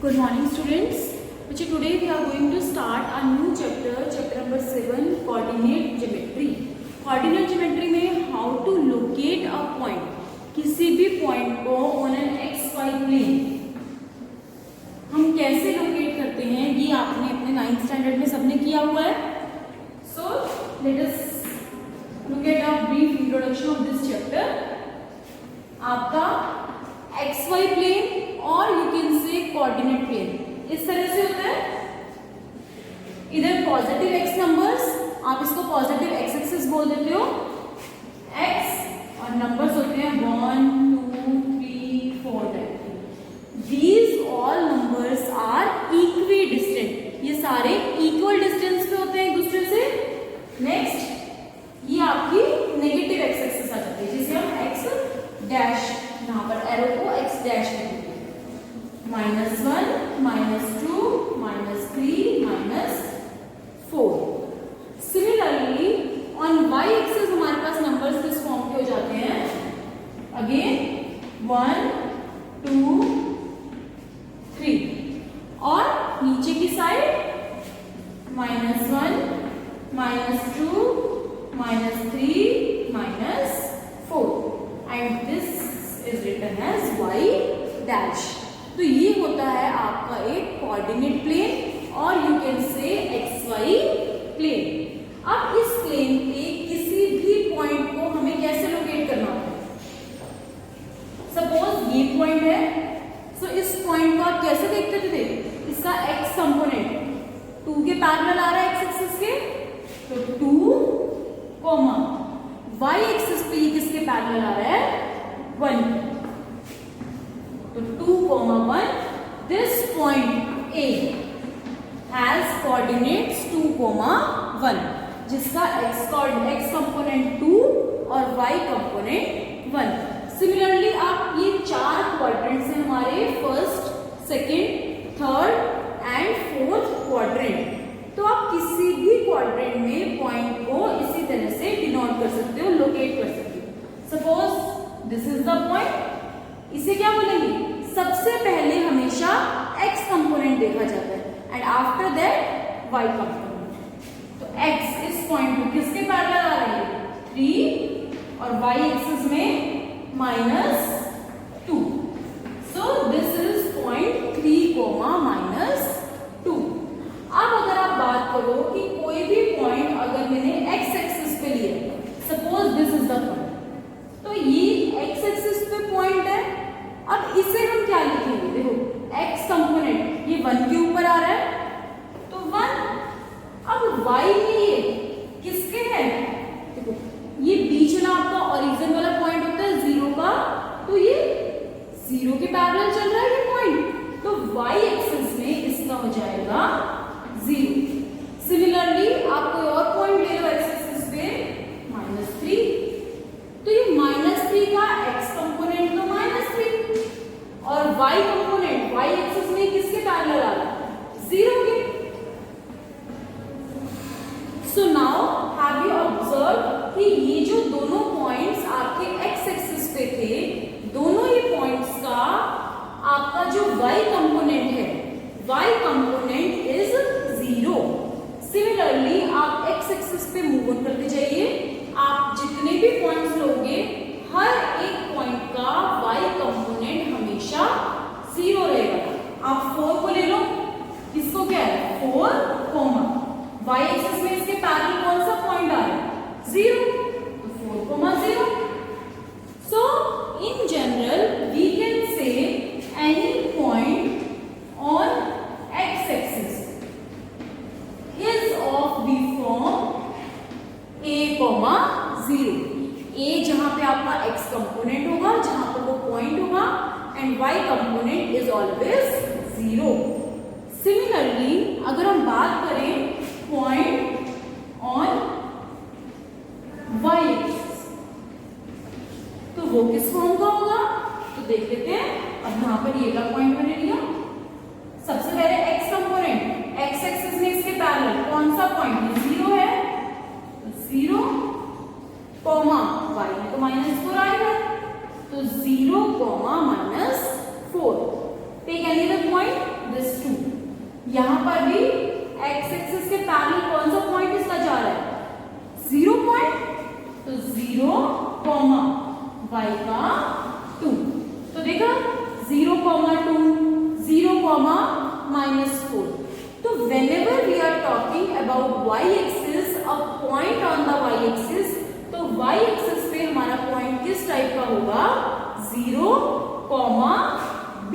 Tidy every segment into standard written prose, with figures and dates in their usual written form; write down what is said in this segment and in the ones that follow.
Good morning, students. Today we are going to start a new chapter, chapter number 7, coordinate geometry. Coordinate geometry में how to locate a point, किसी भी point को on an xy plane हम कैसे locate करते हैं, ये आपने अपने 9th standard में सबने किया हुआ है. So let us look at a brief introduction of this chapter. आपका xy plane और you can say coordinate plane इस तरह से होता है. इधर पॉजिटिव एक्स नंबर्स, आप इसको पॉजिटिव एक्स एक्सिस बोल देते हो, एक्स और नंबर्स होते हैं 1 2 3 4 these all numbers are equidistant. ये सारे इक्वल डिस्टेंस पे होते हैं एक दूसरे से. नेक्स्ट ये आपकी नेगेटिव एक्स एक्सिस आ जाती है जिसे हम एक्स डैश, यहाँ पर एरो को एक्स डैश कहते हैं. -1, -2, -3, -4. सिमिलरली ऑन y एक्सिस हमारे पास नंबर्स किस फॉर्म के हो जाते हैं, अगेन 1 2 3 और नीचे की side -1 -2 -3 -4 and this is written as y dash. तो ये होता है आपका एक कोऑर्डिनेट प्लेन और you can say x y plane. अब इस प्लेन पे किसी भी पॉइंट को हमें कैसे लोकेट करना होता है. सपोज ये पॉइंट है, सो इस पॉइंट को आप कैसे देखते थे, इसका एक्स कंपोनेंट 2 के पैरेलल आ रहा है एक्स एक्सिस के, तो 2 कॉमा वाई एक्सिस पे ये किसके पैरेलल आ रहा है 1, तो 2, 1. This point A has coordinates 2, 1 जिसका x component 2 और y component 1. Similarly आप ये 4 quadrants हैं हमारे, first, second, third and fourth quadrant. तो आप किसी भी क्वाड्रेंट में पॉइंट को इसी तरह से डिनोट कर सकते हो, लोकेट कर सकते हो. Suppose this is the point, इसे क्या बोलेंगे, सबसे पहले हमेशा x कंपोनेंट देखा जाता है and after that y component. तो x इस पॉइंट को किसके पैरेलल आ रही है 3 और y एक्सिस में -2. So this is point 3, -2. अब अगर आप बात करो कि कोई भी पॉइंट अगर मैंने x एक्सिस पे लिया, suppose this is the point, तो ये x एक्सिस पे पॉइंट है. अब इसे हम क्या लिखेंगे, देखो x कंपोनेंट ये 1 के ऊपर आ रहा है तो 1. अब y में ये किसके है, देखो ये बीच में आपका ओरिजिन वाला पॉइंट होता है 0 का, तो ये 0 के पैरेलल चल रहा है ये पॉइंट, तो y एक्सिस में इसका हो जाएगा 0. सिमिलरली आप कोई और पॉइंट ले लो x एक्सिस पे -3, तो ये -3 का x कंपोनेंट तो -3 और y कंपोनेंट y एक्सिस में किसके पैरेलल आ रहा है 0 के. So now have you observe कि ये जो दोनों पॉइंट्स आपके x एक्सिस पे थे, दोनों ही पॉइंट्स का आपका जो y कंपोनेंट है, y कंपोनेंट इज 0. सिमिलरली आप x एक्सिस पे मूव ऑन करते जाइए, आप जितने भी पॉइंट्स लोगे हर एक पॉइंट का y कंपोनेंट हमेशा 0 रहेगा. आप 4 को ले लो, इसको क्या है 4, y एक्सिस में इसके पैरेलल कौन सा पॉइंट आ रहा है 0, तो 4, 0. So in general we can say any point on x axis is of the form a, 0. a जहां पे आपका x कंपोनेंट होगा, जहां पर वो पॉइंट होगा, and y component is always 0. Similarly अगर हम बात करें पॉइंट ऑन y एक्सिस, तो वो किस फॉर्म का होगा, तो देख लेते हैं. अब यहां पर ये का पॉइंट मैंने लिया, सबसे पहले x कंपोनेंट x एक्सिस में इसके पैरेलल कौन सा पॉइंट 0 है, 0, y में तो -4 आएगा, तो 0, -4. Take any other point. 0,2, 0,-4. तो whenever we are talking about y-axis, a point on the y-axis, तो y-axis पे हमारा पॉइंट किस टाइप का होगा? 0, b.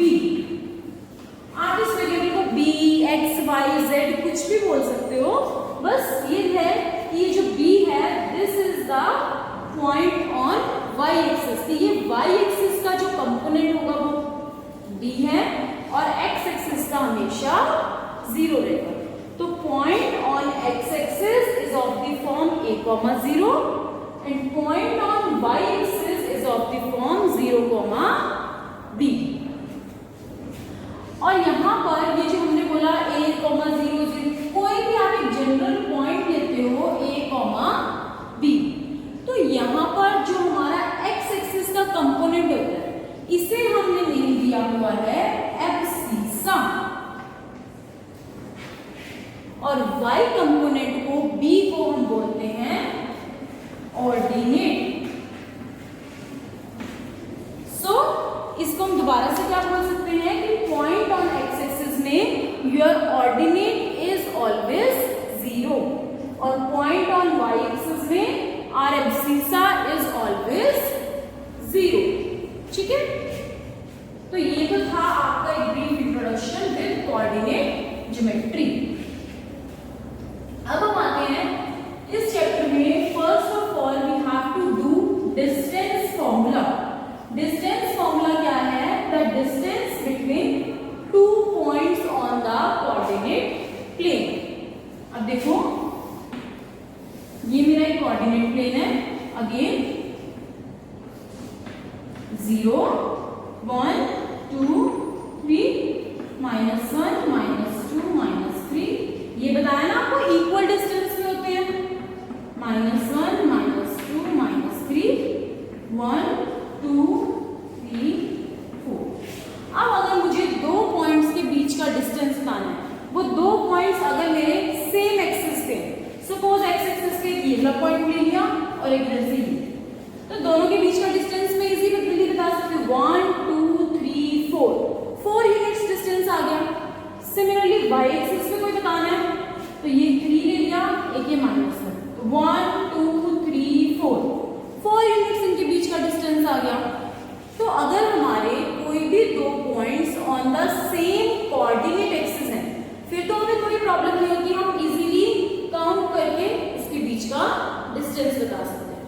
आप इस वेरिएबल को b, x, y, z कुछ भी बोल सकते हो, बस ये है कि ये जो b है, this is the point on y-axis. तो ये y-axis का जो कंपोनेंट होगा वो b है और x-axis का हमेशा 0 रहेगा. तो point on x-axis is of the form a, 0 and point on y-axis is of the form 0, b. और यहाँ पर ये जो हमने बोला a, 0, 0, कोई भी आप एक जनरल पॉइंट लेते हो a, b, तो यहाँ पर जो हमारा x-axis का कंपोनेंट होता है इसे हमने नेम दिया हुआ है एब्सिसा और y कंपोनेंट को b को हम बोलते हैं ऑर्डिनेट. इसको हम दोबारा से क्या बोल सकते हैं कि पॉइंट ऑन एक्स एक्सिस में योर ऑर्डिनेट इज ऑलवेज 0 और पॉइंट ऑन वाई एक्सिस में आर एब्सिसा इज ऑलवेज 0. ठीक है, तो ये तो था आपका एक brief introduction with coordinate geometry. अब हम आते हैं इस चैप्टर में. First of all we have to do distance formula. Distance formula क्या है? The distance between 2 points on the coordinate plane. अब देखो ये मेरा एक कोऑर्डिनेट प्लेन है. अगेन 0, 1, 2, 3, -1, -2, -3. ये बताया ना आपको इक्वल डिस्टेंस में होते हैं. -1, -2, -3, 1, 2, 3, 4. अब अगर मुझे दो पॉइंट्स के बीच का डिस्टेंस बताना है, वो दो पॉइंट्स अगर मेरे सेम एक्सिस पे, सपोज एक्स एक्सिस पे ये वाला पॉइंट ले लिया और एक इधर से ये, तो दोनों के बीच का डिस्टेंस मैं इजीली बता सकती हूँ. 1, 2, 3, 4 यूनिट्स डिस्टेंस आ गया. सिमिलरली वाई एक्सिस पे कोई बताना है तो ये 3 ले लिया, एक ये -1, तो 1, 2, 3, 4 यूनिट्स इनके बीच का डिस्टेंस आ गया. तो अगर हमारे कोई भी दो points on the same coordinate axis हैं, फिर तो हमें कोई प्रॉब्लम नहीं होती, हम इजीली काउंट करके उसके बीच का डिस्टेंस बता सकते हैं.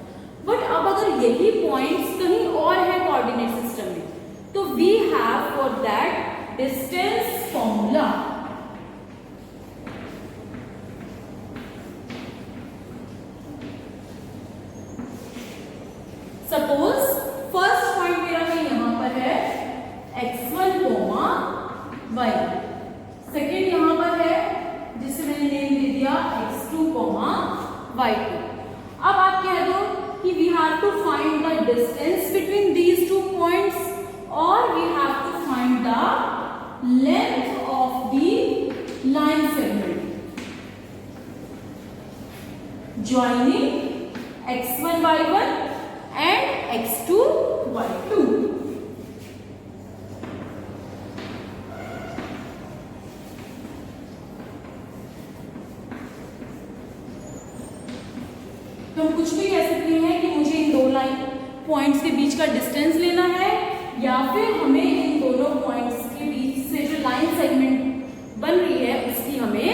बट अब अगर यही पॉइंट्स कहीं और है कोऑर्डिनेट सिस्टम में, तो we have for that distance formula. Suppose first point मेरा है यहां पर है x1, y. सेकेंड यहां पर है जिसे मैंने नेम दे दिया x2, y2. अब आप कह दो कि we have to find the distance between these two points और we have to find the length of the line segment joining x1, y1 and x2, y2. तो हम कुछ भी कह सकते हैं कि मुझे इन दो लाइन पॉइंट्स के बीच का डिस्टेंस लेना है या फिर हमें इन दोनों पॉइंट्स के बीच से जो लाइन सेगमेंट बन रही है उसकी हमें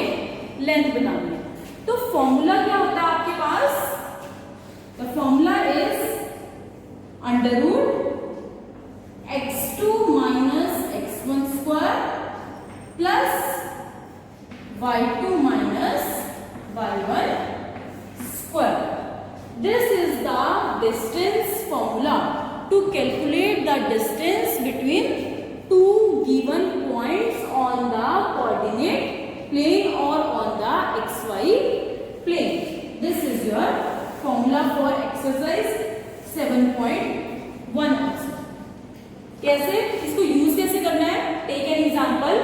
लेंथ बनानी है. तो फॉर्मूला क्या होता है आपके पास? The formula is √x2 - x1 square plus y2 - y1 square. This is the distance formula to calculate the distance between two given points on the coordinate plane or on the xy plane. This is your formula for exercise 7.1 also. कैसे इसको use कैसे करना है? Take an example.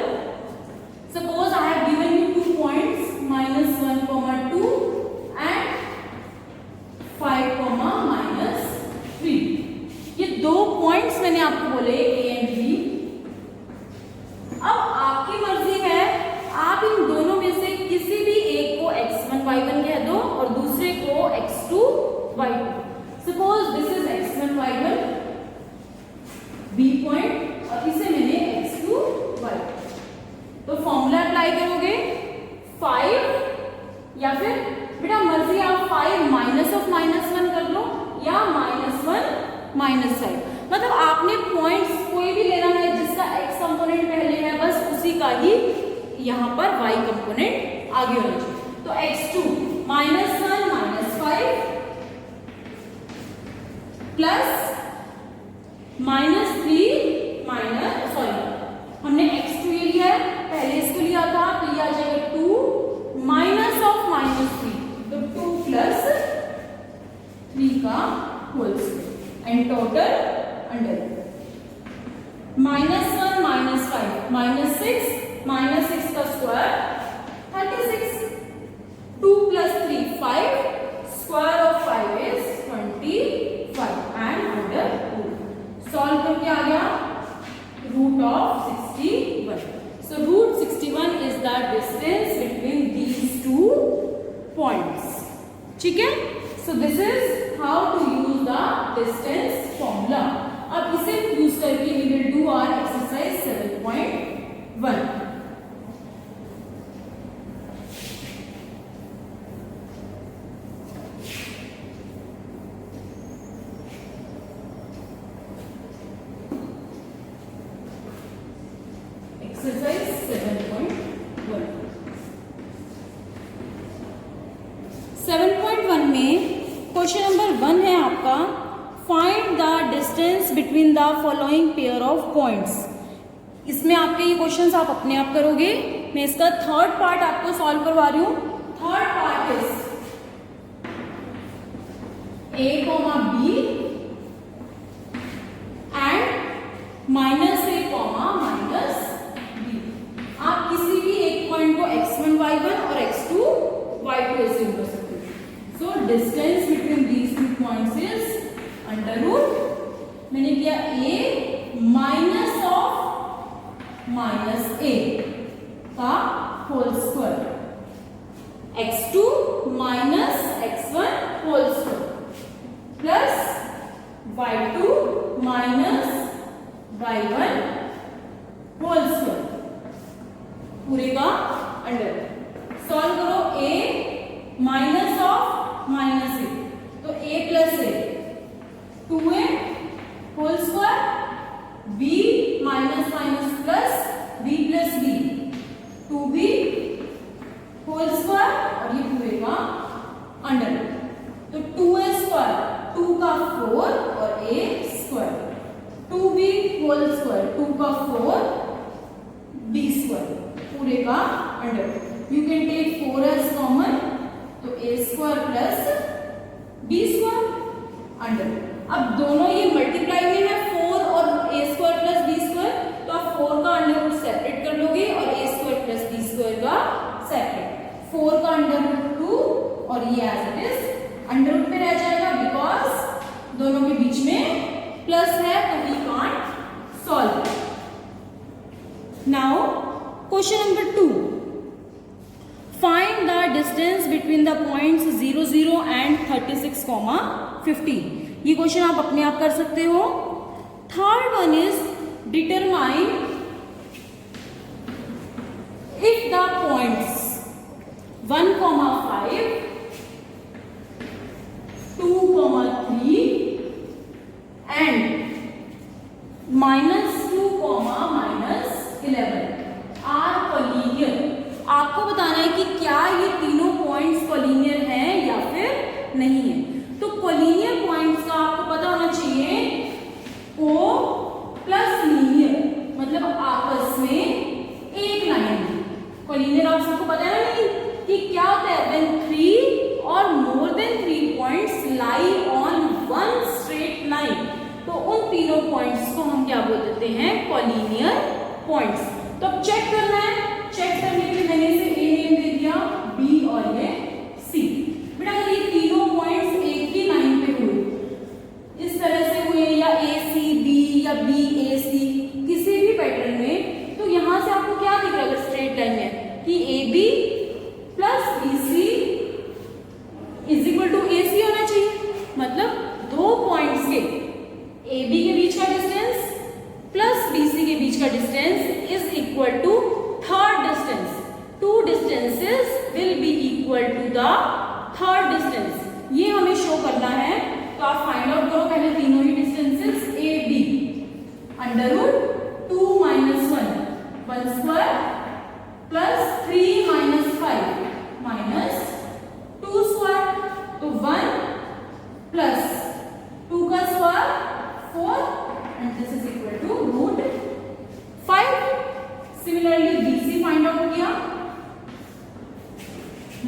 Suppose I have given you 2 points -1, 2 and 5, -3. ये दो points मैंने आपको बोले A and B. y2. Suppose this is x1 y1 b point और इसे मैंने x2 y2. तो फॉर्मूला अप्लाई करोगे 5 या फिर बेटा मर्जी आप 5 माइनस ऑफ -1 कर लो या -1 -5. मतलब आपने पॉइंट्स कोई भी लेना है जिसका x कंपोनेंट पहले है, बस उसी का ही यहाँ पर y कंपोनेंट आगे होना चाहिए. तो x2 -1 -5 प्लस -3 हमने x2 ये लिया है, पहले इसको लिया था तो ये आ जाएगा 2 माइनस ऑफ -3 तो 2 प्लस 3 का whole square and total under -1 -5 -6 का square 36 2 plus 3 5 square of 5 is 25 and under root. Solve करके आ गया root of 61. So root 61 is the distance between these two points. ठीक है? So this is how to use the distance formula. अब इसे use करके we will do our exercise 7.1. Exercise 7.1. 7.1 में question number 1 है आपका find the distance between the following pair of points. इसमें आपके ये क्वेश्चंस आप अपने आप करोगे. मैं इसका थर्ड पार्ट आपको सॉल्व करवा रही हूँ. Third part is a, b and -a, -b. आप किसी भी एक पॉइंट को x1 y1 और x2 y2 एज्यूम कर सकते हो. So distance between these two points is under root मैंने किया a माइनस ऑफ -a का whole square x2 minus x1 whole square plus y2 minus y1 whole square पूरे का under. Solve करो a minus of -a तो a plus a 2a whole square b minus plus b plus b 2b whole square और ये पूरे का under. तो 2a square 2 का 4 और a square 2b whole square 2 का 4 b स्क्वायर पूरे का under. You can take 4 as common तो a square plus b square under. अब दोनों ये मल्टीप्लाई में है 4 और a square plus b square तो आप 4 का अंडर रूट सेपरेट कर लोगे और a square plus b square का सेपरेट. 4 का अंडर रूट 2 और ये as it is under root पे रह जाएगा बिकॉज दोनों के बीच में प्लस है तो we can't solve. Now question number 2 find the distance between the points 0 0 and 36, 15. ये क्वेश्चन आप अपने आप कर सकते हो. Third one is determine if the points 1, 5 2, 3 and -2, -11 are collinear. आपको बताना है कि क्या ये तीनों पॉइंट्स कोलिनियर हैं या फिर नहीं है. तो कोलिनियर पॉइंट्स का आपको पता होना चाहिए को प्लस लीनियर मतलब आपस में एक लाइन. कोलिनियर आप सबको पता है ना नहीं कि क्या होता है. व्हेन 3 और more than 3 points lie on one straight line तो उन तीनों पॉइंट्स को हम क्या बोल देते हैं कोलिनियर पॉइंट्स. तो अब चेक करना है. चेक करने के लिए मैंने इसे ए नेम दे दिया बी और ये सी. बेटा अगर ये तीनों पॉइंट्स एक ही लाइन पे हुए इस तरह से हुए या ए सी बी या बी ए सी किसी भी पैटर्न में तो यहां से आपको क्या दिख रहा है स्ट्रेट लाइन में कि A B plus B C is equal to A C होना चाहिए. का distance is equal to third distance. Two distances will be equal to the third distance. ये हमें शो करना है. तो आप फाइंड आउट करो पहले तीनों ही distances A B. Under root 2 minus 1 square plus 3 minus 5 minus 2 square. तो 1 प्लस 2 का square 4 and this is equal to root 5. Similarly BC find out किया.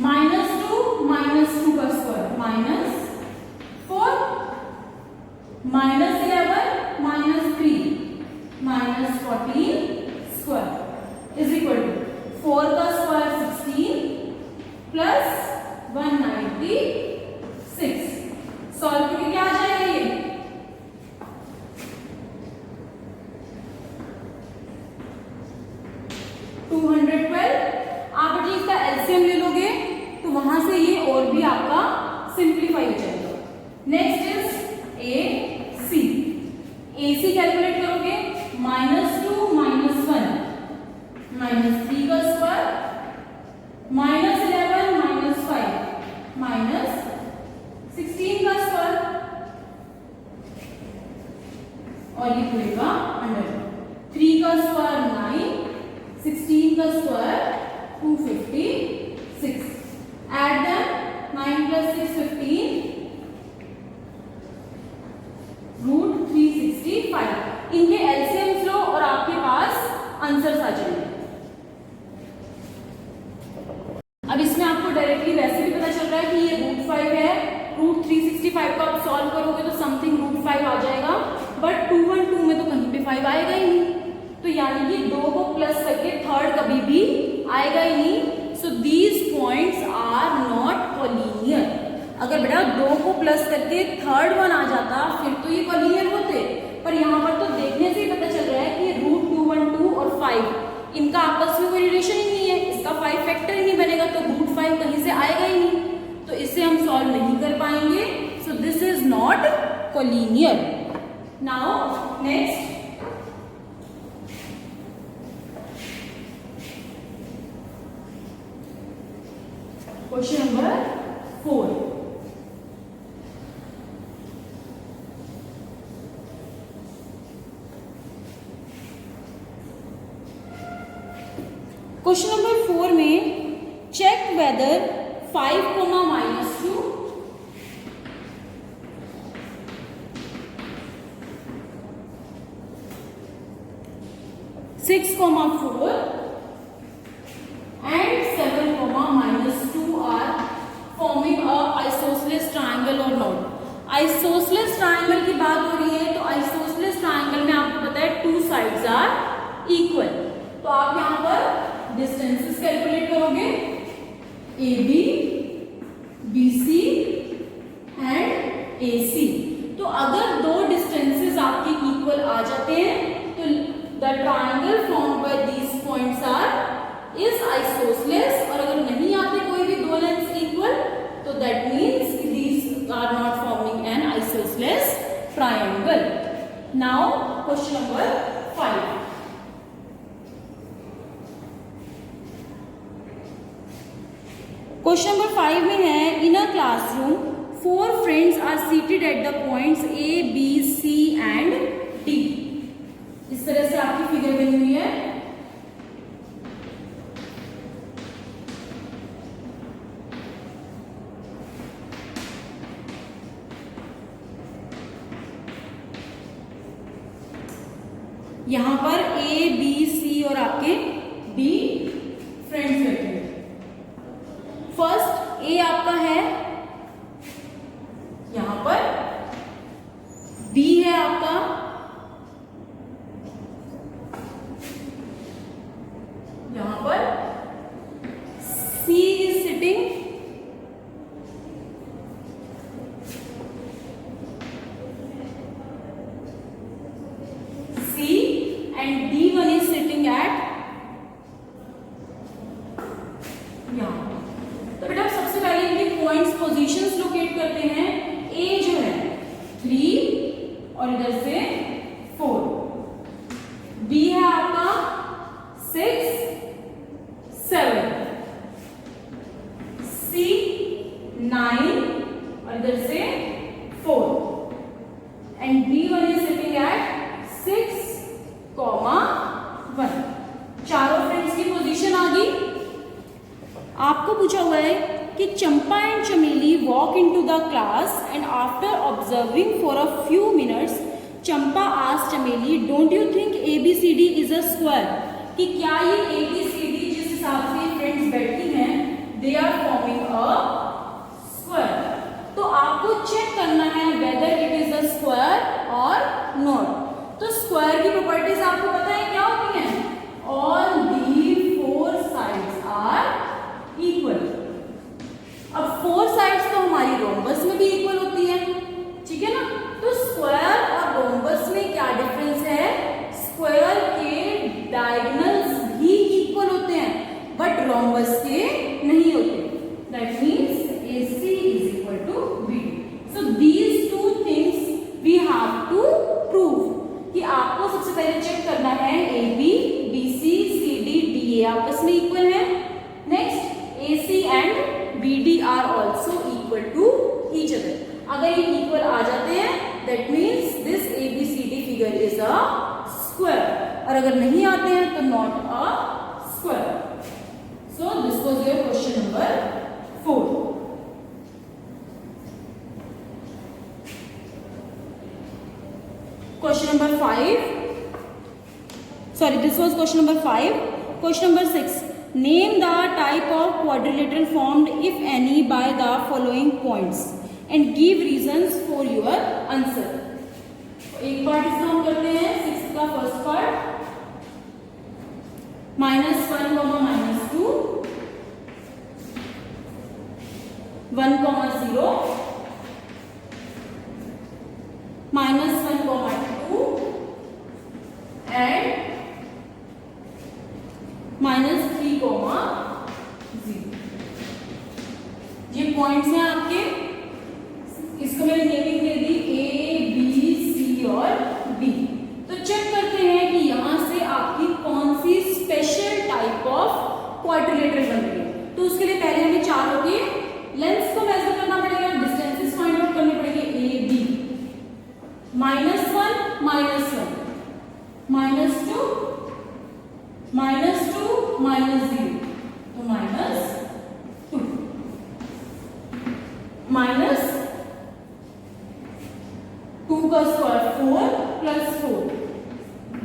-2 का square minus 4 -11 -3 -14 square is equal to 4 का square 16 plus 196. Solve करके क्या आ जाएगा ये? आप जी इसका एलसीएम ले लोगे तो वहां से ये और भी आपका सिंप्लीफाई हो जाएगा. Next is AC. AC calculate करोगे -2 -1 -3 का स्क्वायर -11 -5 -16 का स्क्वायर और ये पूरे का अंडर. 3 का स्क्वायर 9 16 का square 256. Add them 9 plus 6 15 root 365. इनके एलसीएम्स लो और आपके पास आंसर्स आ जाएंगे. अब इसमें आपको डायरेक्टली वैसे भी पता चल रहा है कि ये रूट 5 है. रूट 365 को आप सॉल्व करोगे तो समथिंग रूट 5 आ जाएगा. बट 212 में तो कहीं पे 5 आएगा ही नहीं. तो यानी कि 2 को प्लस करके थर्ड कभी भी आएगा ही नहीं. So these points are not collinear. अगर बेटा 2 को प्लस करके थर्ड वन आ जाता फिर तो ये कोलिनियर होते. पर यहाँ पर तो देखने से ही पता चल रहा है कि रूट 212 और 5 इनका आपस में कोई रिलेशन ही नहीं है. इसका 5 फैक्टर ही नहीं बनेगा तो रूट 5 कहीं से आएगा ही नहीं. तो इसे हम सॉल्व नहीं कर पाएंगे. So this is not collinear. Now next question number 4. Question number 4 में check whether 5, -2 6, 4 and 7, -2 are forming a isosceles triangle or not. Isosceles triangle की बात हो रही है तो isosceles triangle में आपको पता है 2 sides are equal. तो आप यहाँ पर डिस्टेंसेस कैलकुलेट करोगे AB, BC एंड AC. तो अगर दो डिस्टेंसेस आपके इक्वल आ जाते हैं तो the triangle formed by these points are is isosceles. और अगर नहीं आते कोई भी दो लेंथ्स इक्वल तो that means these are not forming an isosceles triangle. Now question number 5. Question number 5 में है in a classroom 4 friends are seated at the points A, B, C and D. इस तरह से आपकी फिगर बनी हुई है. यहां पर A, B, C और आपके D फ्रेंड्स बैठे हैं. फर्स्ट ए आपका है यहां पर, बी है आपका यहां पर, C is sitting C and D1 is sitting at यहां. तो बेटा सबसे पहले इनके पॉइंट्स पूछा हुआ है कि Champa and Chameli walk into the class and after observing for a few minutes Champa asked Chameli don't you think ABCD is a square, कि क्या ये ABCD जिस हिसाब से फ्रेंड्स बैठी हैं they are forming a square. तो आपको चेक करना है whether it is a square और नॉट। तो स्क्वायर की प्रॉपर्टीज आपको पता है क्या होती हैं? All the four sides are equal. अब फोर साइड्स तो हमारी रोम्बस में भी इक्वल होती है, ठीक है ना। तो स्क्वायर और रोम्बस में क्या डिफरेंस है? स्क्वायर के डायगोनल्स भी इक्वल होते हैं बट रोम्बस के नहीं होते। That means AC is equal to BD. So these two things we have to prove कि आपको सबसे पहले चेक करना है AB, BC, CD, DA आपस में इक्वल है। Next AC and BD are also equal to each other. अगर ये इक्वल आ जाते हैं that means this ABCD figure is a square, और अगर नहीं आते हैं तो not a square. So this was your question number 4। Question number 5. Sorry, this was question number 5. Question number 6. Name the type of quadrilateral formed, if any, by the following points and give reasons for your answer. एक part इसका हम करते हैं 6 का first part, -1, -2, 1, 0, -1, 2 and -3, 0। ये points हैं आपके। इसको मैंने naming they the A, B, C और D। तो चेक करते हैं कि यहां से आपकी कौन सी स्पेशल टाइप ऑफ क्वाड्रिलेटरल बन रही है। तो उसके लिए पहले हमें चारों के लेंथ्स को मेजर करना पड़ेगा, डिस्टेंसेस फाइंड आउट करने पड़ेंगे। A, B, -1, -1, -2, -2, -0 तो -2, -2 का स्क्वायर 4 + 4,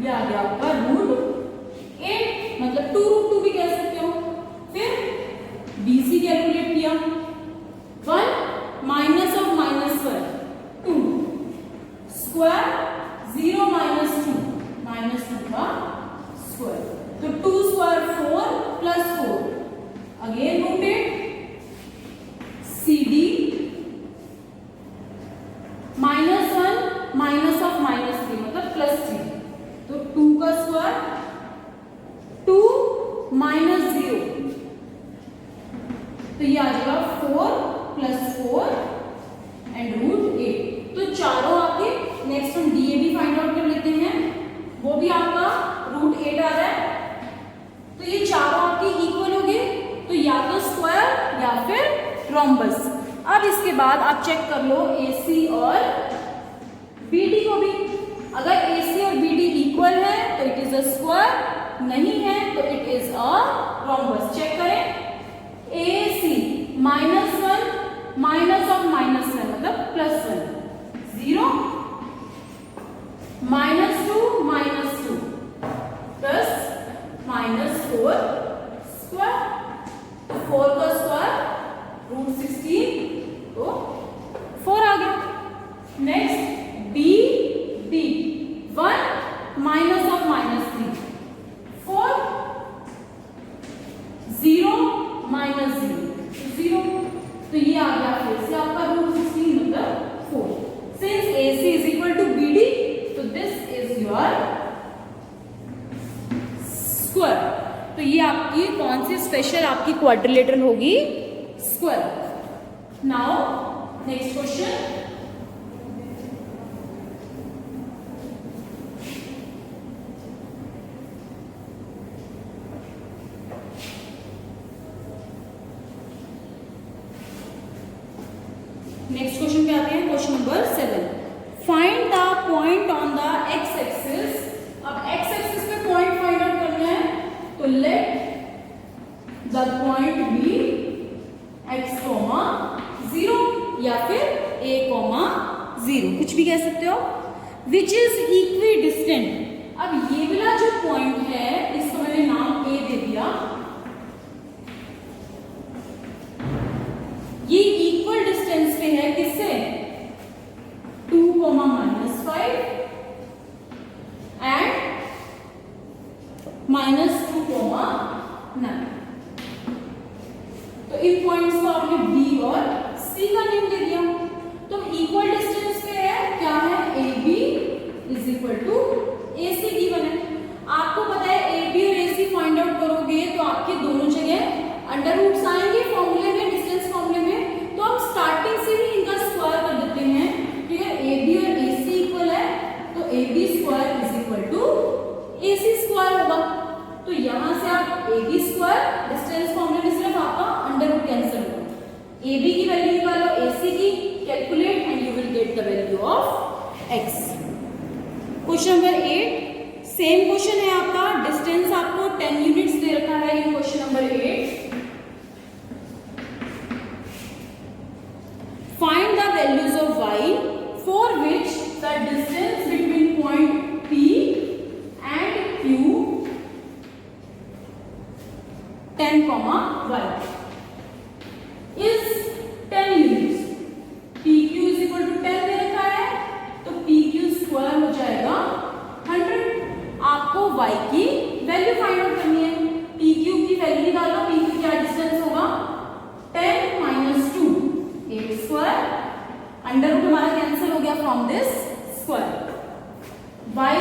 ये आ गया आपका √8, मतलब 2√2 भी कह सकते हो। फिर BC कैलकुलेट किया, 1 माइनस ऑफ -1 2 स्क्वायर 0 -2 -2 का स्क्वायर, तो 2 square 4 + 4 again √8। CD -1 minus of -3 मतलब +3, तो 2 का स्क्वायर 2 - 0, तो ये आ जाएगा 4 + 4 एंड √8। तो चारों आपके। नेक्स्ट हम DA भी फाइंड आउट कर लेते हैं, वो भी आपका √8 आ रहा है। तो ये चारों आपके इक्वल हो गए, तो या तो स्क्वायर या फिर रोम्बस। अब इसके बाद आप चेक कर लो AC और BD को भी। अगर AC और BD इक्वल है तो इट इज अ स्क्वायर, नहीं है तो it is a rhombus. Check करें, AC -1 माइनस ऑफ -1 मतलब +1, 0 -2 -2 प्लस -4 स्क्वायर, तो 4 का स्क्वायर √16, तो 4 आ गया। नेक्स्ट D 1 माइनस ऑफ -3 4 0 -0 0, तो ये आ गया फिर से आपका √16 मतलब 4। Since AC is equal to BD, तो दिस इज योर स्क्वायर। तो ये आपकी कौन सी स्पेशल आपकी क्वाड्रिलेटरल होगी? Square. Now next question, next question पे आते हैं। Question number 7, find the point on the x axis. अब x एक्सिस पे पॉइंट फाइंड आउट करना है, तो let the point be point है, इसको मैंने नाम ए दे दिया, ये इक्वल डिस्टेंस पे है किससे, 2, -5 एंड -2, 9। तो इन पॉइंट्स को आपने बी और सी का नेम दे दिया। तो इक्वल डिस्टेंस पे है, क्या है, A B is equal to A C given है। आपको पता है ए बी और ए सी फाइंड आउट करोगे तो आपके दोनों जगह अंडर रूट्स आएंगे फॉर्मूले में, डिस्टेंस फॉर्मूले में। तो हम स्टार्टिंग से ही इनका स्क्वायर कर देते हैं, ठीक है। ए बी और ए सी इक्वल है, तो A B square is equal to A C square होगा। तो यहां से आप ए बी स्क्वायर डिस्टेंस फॉर्मूले में सिर्फ आपका अंडर रूट कैंसिल होगा, ए बी की वैल्यू निकालो, ए सी की calculate and you will get the value of x. Question number 8 same question है आपका, डिस्टेंस आपको 10 यूनिट्स दे रखा है in question number 8। Find the values of y for which the distance between point P and Q 10, y is 10 units. PQ is equal to 10 दे रखा है, तो PQ स्क्वायर हो जाएगा 100। आपको y की वैल्यू फाइंड आउट करनी है, PQ की वैल्यू निकालो। PQ क्या डिस्टेंस होगा, 10 - 2 8 स्क्वायर, अंडर रूट हमारा कैंसिल हो गया from this square, y -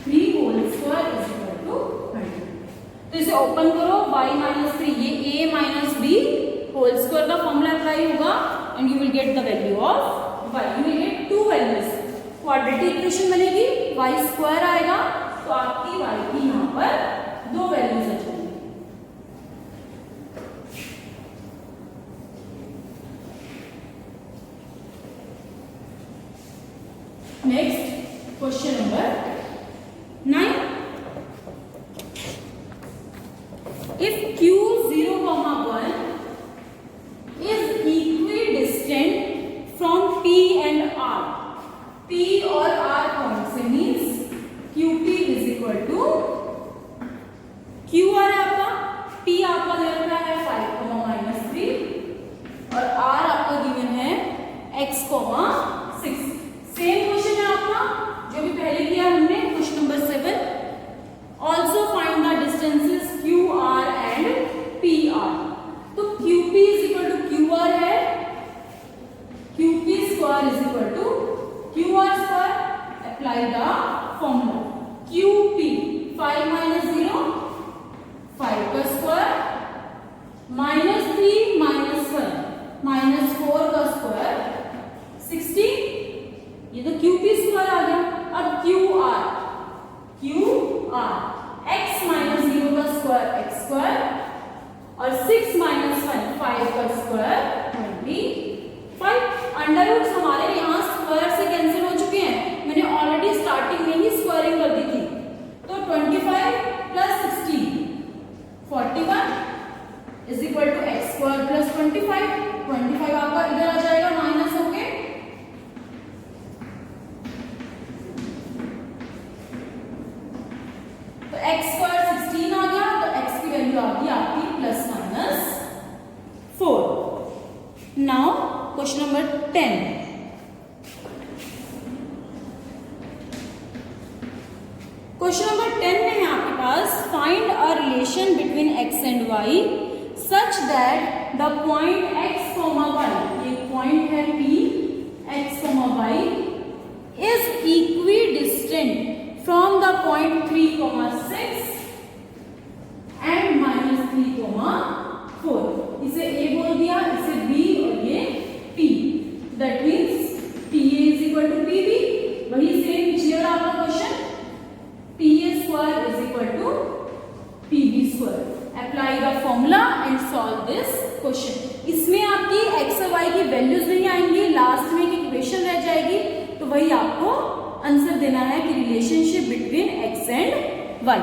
3 whole square is equal to 100। तो इसे ओपन करो, y - 3 ये a - b होल स्क्वायर का फॉर्मूला अप्लाई होगा and you will get the value of y। You will gate 2 values, quadratic equation बनेगी, y square आएगा, तो आपकी y की यहां पर 2 वैल्यूज आ जाएंगी। Next question number 9, if Q 0, 1 is equidistant from P and R, P और R कौन से means QP is equal to Q R है आपका, P आपका दे रखा है 5, -3 और R आपका गिवन है x, 6। सेम क्वेश्चन है आपका जो भी पहले किया हमने, question number 7। Also find the distances QR and PR। तो QP is equal to QR है, QP square is equal to QR square. Apply the formula, QP 5 - 0 5 का स्क्वायर, -3 - 1 -4 का स्क्वायर 16, ये तो QP स्क्वायर आ गया। अब QR x - 0 का square x square और 6 - 1 5 का स्क्वायर 25। अंडर रूट्स हमारे यहाँ स्क्वायर से कैंसिल हो चुके हैं, मैंने ऑलरेडी स्टार्टिंग में ही स्क्वायरिंग कर दी थी। तो 25 + 16 41 is equal to x square + 25 आपका इधर आ जाएगा माइनस होके, तो x स्क्वायर 16 आ गया, तो x की वैल्यू आ गई आपकी +-4। Now question number 10। Question number 10 में है आपके पास, find a relation between x and y such that the point x, y, ये पॉइंट है P, x, y is equidistant from the point 3, 6 and -3, 4। इसे A बोल दिया, इसे B और ये P। That means PA is equal to PB। वही same पिछले आपका question, PA square is equal to PB square. Apply the formula and solve this question. इसमें आपकी x और y की वैल्यूज नहीं आएंगी, लास्ट में एक इक्वेशन रह जाएगी, तो वही आपको आंसर देना है कि relationship between x and y।